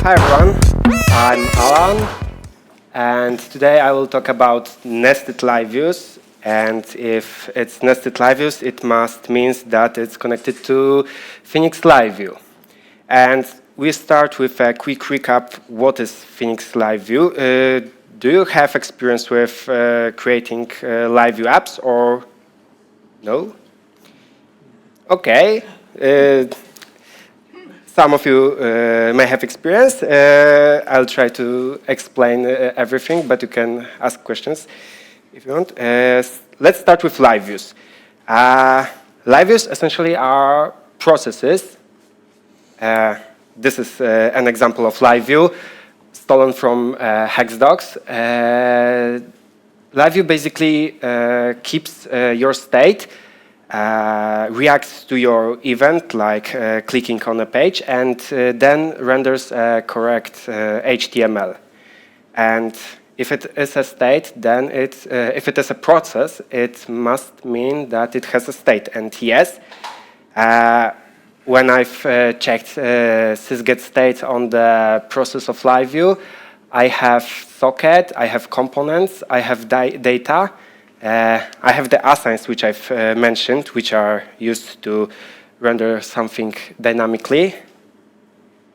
Hi everyone, I'm Alan, and today I will talk about nested LiveViews. And if it's nested LiveViews, it must mean that it's connected to Phoenix LiveView. And we start with a quick recap. What is Phoenix LiveView? Do you have experience with creating LiveView apps or no? Okay. Some of you may have experience. I'll try to explain everything, but you can ask questions if you want. Let's start with LiveViews. LiveViews essentially are processes. This is an example of LiveView stolen from Hexdocs. LiveView basically keeps your state, reacts to your event, like clicking on a page, and then renders correct HTML. And if it is a state, then if it is a process, it must mean that it has a state. And yes, when I've checked sysget state on the process of LiveView, I have socket, I have components, I have data. I have the assigns, which I've mentioned, which are used to render something dynamically.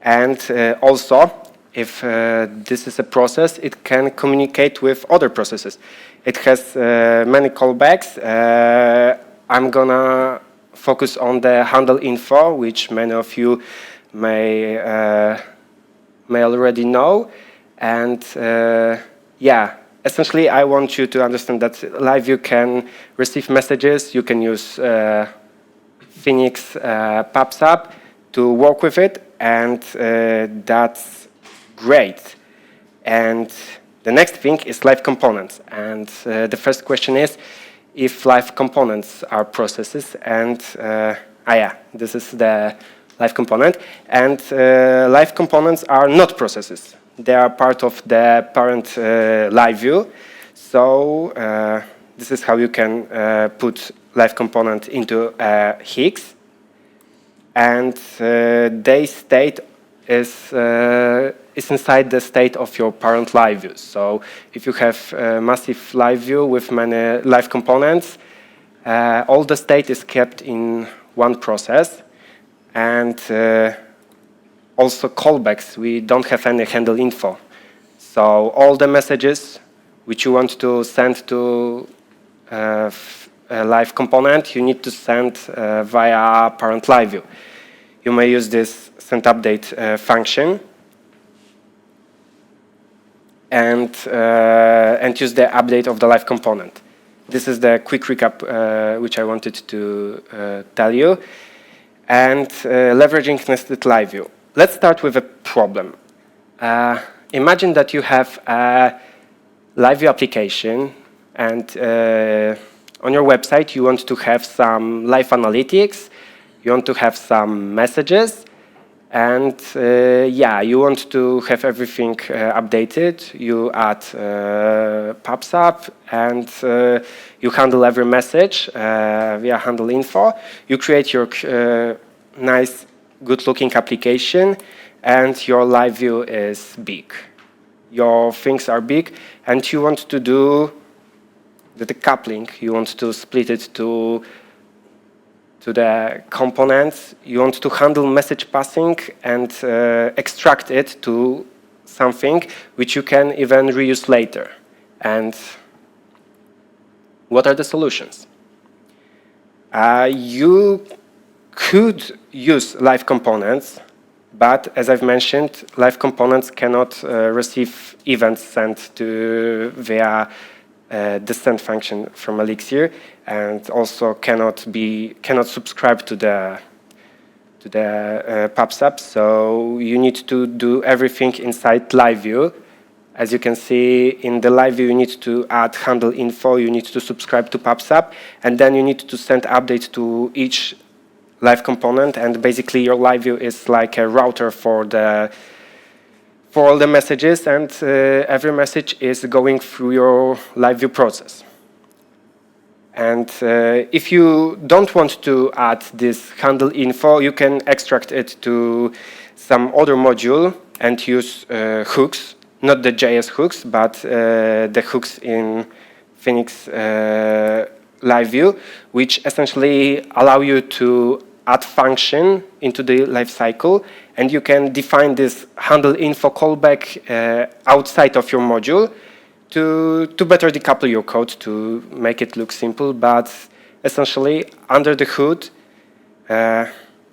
And also, if this is a process, it can communicate with other processes. It has many callbacks. I'm gonna focus on the handle info, which many of you may already know. And yeah. Essentially, I want you to understand that LiveView can receive messages. You can use Phoenix PubSub to work with it, and that's great. And the next thing is LiveComponents. And the first question is if LiveComponents are processes. And yeah, this is the LiveComponent. And LiveComponents are not processes. They are part of the parent LiveView. So this is how you can put LiveComponent into Higgs. And their state is inside the state of your parent LiveView. So if you have a massive LiveView with many LiveComponents, all the state is kept in one process. And also callbacks, we don't have any handle info. So all the messages which you want to send to a live component, you need to send via parent LiveView. You may use this send update function and use the update of the live component. This is the quick recap which I wanted to tell you. And leveraging nested LiveView. Let's start with a problem. Imagine that you have a LiveView application, and on your website you want to have some live analytics, you want to have some messages, and yeah, you want to have everything updated. You add PubSub, and you handle every message via handle info. You create your nice good-looking application, and your LiveView is big. Your things are big, and you want to do the decoupling. You want to split it to the components. You want to handle message passing and extract it to something which you can even reuse later. And what are the solutions? You could use LiveComponents, but as I've mentioned, LiveComponents cannot receive events sent to via the send function from Elixir, and also cannot subscribe to the PubSub. So you need to do everything inside LiveView. As you can see in the LiveView, you need to add handle info, you need to subscribe to PubSub, and then you need to send update to each live component, and basically your LiveView is like a router for all the messages, and every message is going through your LiveView process. And if you don't want to add this handle info, you can extract it to some other module and use hooks, not the JS hooks, but the hooks in Phoenix LiveView, which essentially allow you to add function into the lifecycle, and you can define this handle info callback outside of your module to better decouple your code to make it look simple. But essentially, under the hood,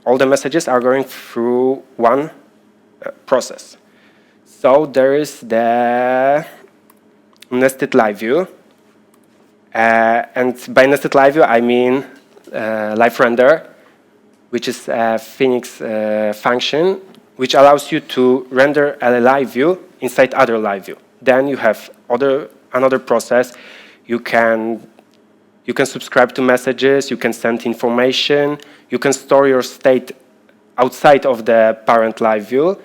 all the messages are going through one process. So there is the nested LiveView. And by nested LiveView, I mean live render, which is a Phoenix function, which allows you to render a live view inside other live view. Then you have another process. You can subscribe to messages. You can send information. You can store your state outside of the parent live view,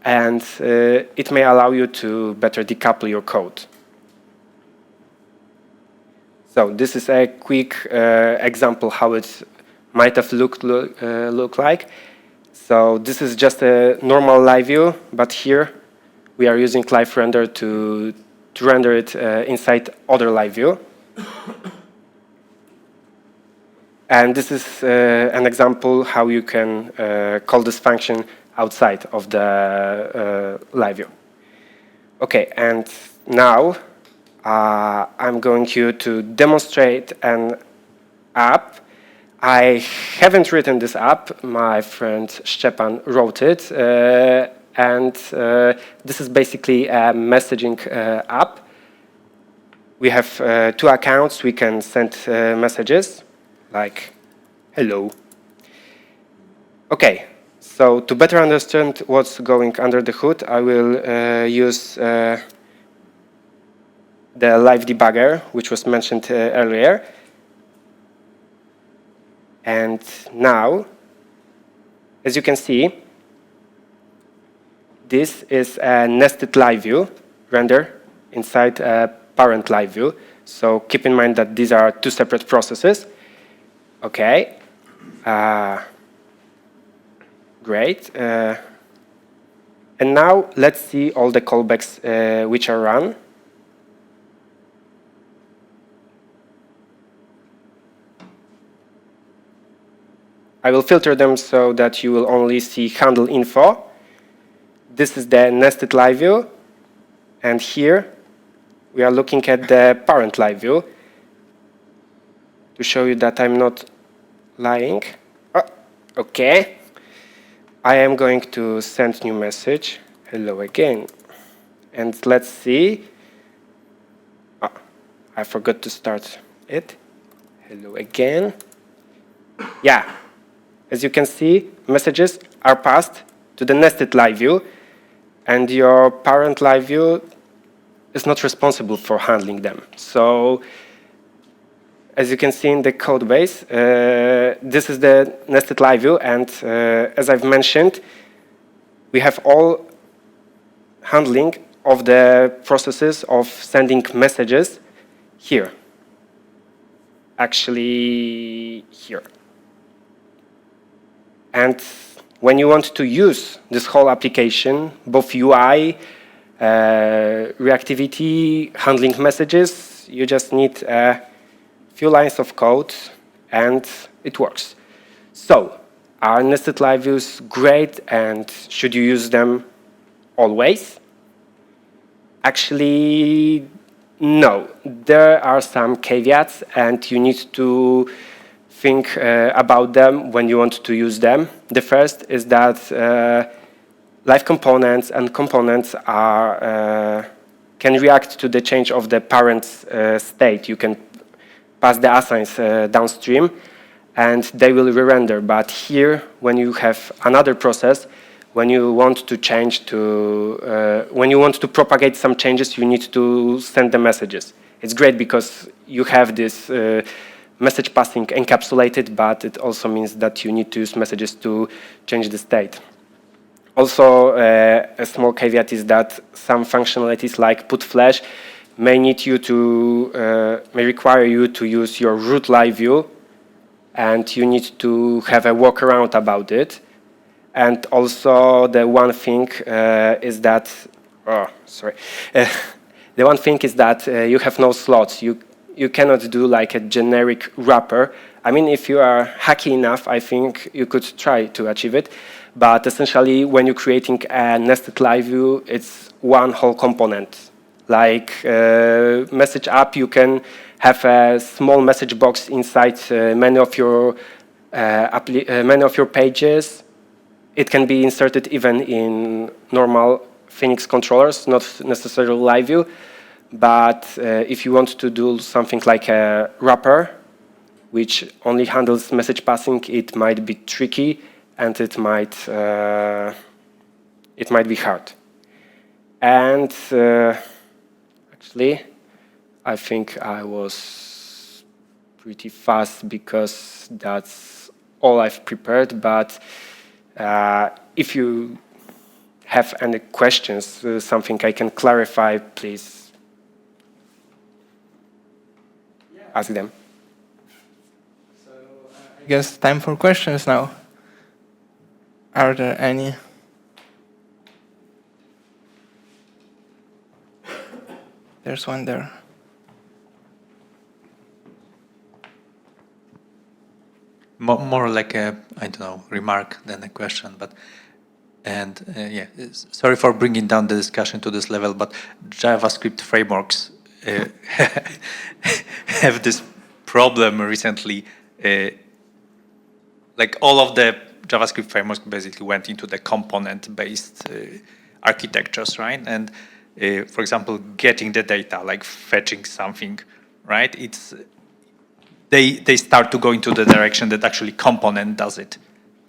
and it may allow you to better decouple your code. So this is a quick example how it might have look like. So this is just a normal live view, but here we are using live render to render it inside other live view. And this is an example how you can call this function outside of the live view. Okay, and now I'm going here to demonstrate an app. I haven't written this app. My friend Szczepan wrote it. And this is basically a messaging app. We have 2 accounts. We can send messages like, hello. OK, so to better understand what's going under the hood, I will use the live debugger, which was mentioned earlier. And now, as you can see, this is a nested live view render inside a parent live view. So keep in mind that these are 2 separate processes. OK. Great. And now let's see all the callbacks which are run. I will filter them so that you will only see handle info. This is the nested live view. And here we are looking at the parent live view. To show you that I'm not lying. Oh, OK. I am going to send new message. Hello again. And let's see. Oh, I forgot to start it. Hello again. Yeah. As you can see, messages are passed to the nested live view, and your parent live view is not responsible for handling them. So, as you can see in the code base, this is the nested live view, and as I've mentioned, we have all handling of the processes of sending messages here. Actually, here. And when you want to use this whole application, both UI, reactivity, handling messages, you just need a few lines of code, and it works. So, are nested live views great, and should you use them always? Actually, no. There are some caveats, and you need to think about them when you want to use them. The first is that LiveComponents and components can react to the change of the parent's state. You can pass the assigns downstream, and they will re-render. But here, when you have another process, when you want to change to, when you want to propagate some changes, you need to send the messages. It's great because you have this message passing encapsulated, but it also means that you need to use messages to change the state. Also, a small caveat is that some functionalities like put flash may require you to use your root live view, and you need to have a workaround about it. And also the one thing is that, the one thing is that you have no slots. You cannot do like a generic wrapper. I mean, if you are hacky enough, I think you could try to achieve it. But essentially, when you're creating a nested live view, it's one whole component. Like message app, you can have a small message box inside many of your pages. It can be inserted even in normal Phoenix controllers, not necessarily live view. But if you want to do something like a wrapper, which only handles message passing, it might be tricky and it might be hard. And actually, I think I was pretty fast because that's all I've prepared. But if you have any questions, something I can clarify, please ask them. So I guess time for questions now. Are there any? There's one there. More like a, I don't know, remark than a question, but yeah, sorry for bringing down the discussion to this level, but JavaScript frameworks have this problem recently. Like all of the JavaScript frameworks basically went into the component-based architectures, right? And for example, getting the data, like fetching something, right? They start to go into the direction that actually component does it,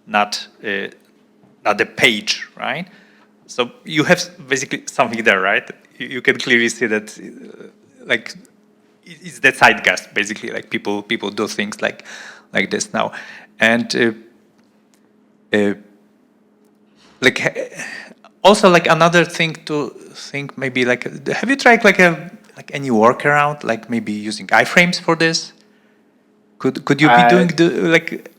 not the page, right? So you have basically something there, right? You can clearly see that, like, it's the zeitgeist, basically. Like people do things like this now, and like also like another thing to think maybe like, have you tried like any workaround, like maybe using iframes for this? Could you be doing like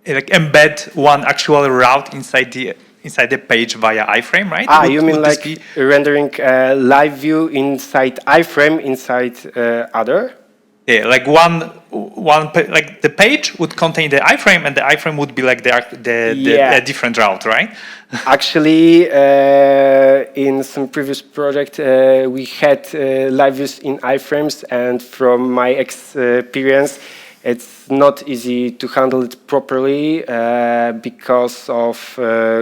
embed one actual route inside the page via iframe, right? You mean like rendering a live view inside iframe inside other? Yeah, like like the page would contain the iframe, and the iframe would be like the different route, right? Actually, in some previous project, we had live views in iframes, and from my experience, it's not easy to handle it properly because of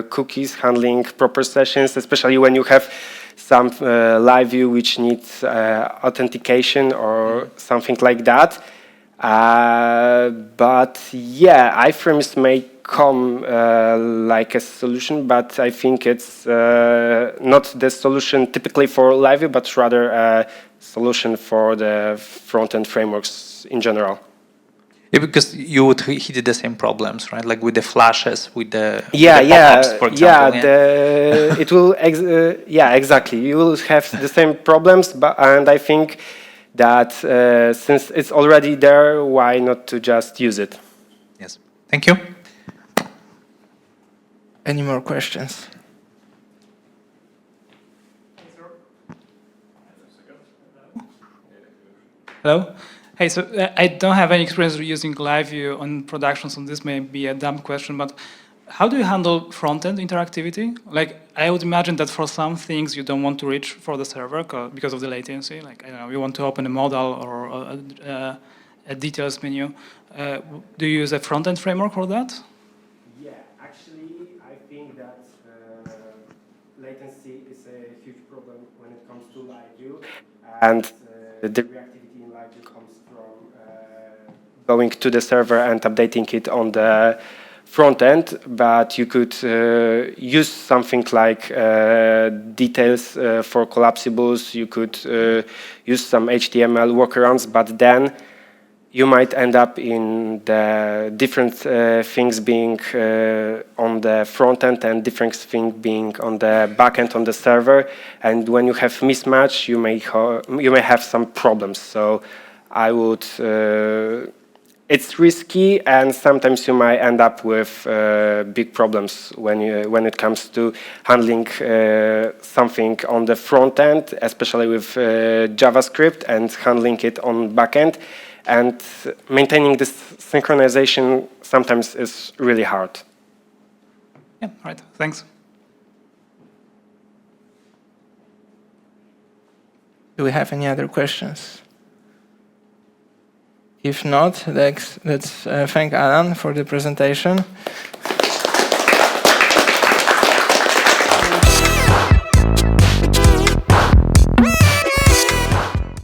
cookies handling proper sessions, especially when you have some live view which needs authentication or something like that. But yeah, iframes may come like a solution, but I think it's not the solution typically for live view, but rather a solution for the front-end frameworks in general. Yeah, because you would hit the same problems, right? Like with the flashes, with the pop-ups, for example. It will. Exactly. You will have the same problems, and I think that since it's already there, why not to just use it? Yes. Thank you. Any more questions? Hello. Hey, so I don't have any experience using LiveView on production, so this may be a dumb question, but how do you handle front-end interactivity? Like, I would imagine that for some things you don't want to reach for the server because of the latency. Like, I don't know, you want to open a model or a details menu. Do you use a front-end framework for that? Yeah, actually, I think that latency is a huge problem when it comes to LiveView, and the reactivity in LiveView comes from going to the server and updating it on the front end. But you could use something like details for collapsibles. You could use some HTML workarounds, but then you might end up in the different things being on the front end and different things being on the back end on the server. And when you have mismatch, you may have some problems. So I would it's risky, and sometimes you might end up with big problems when it comes to handling something on the front end, especially with JavaScript, and handling it on back end. And maintaining this synchronization sometimes is really hard. Yeah, right. Thanks. Do we have any other questions? If not, let's thank Alan for the presentation.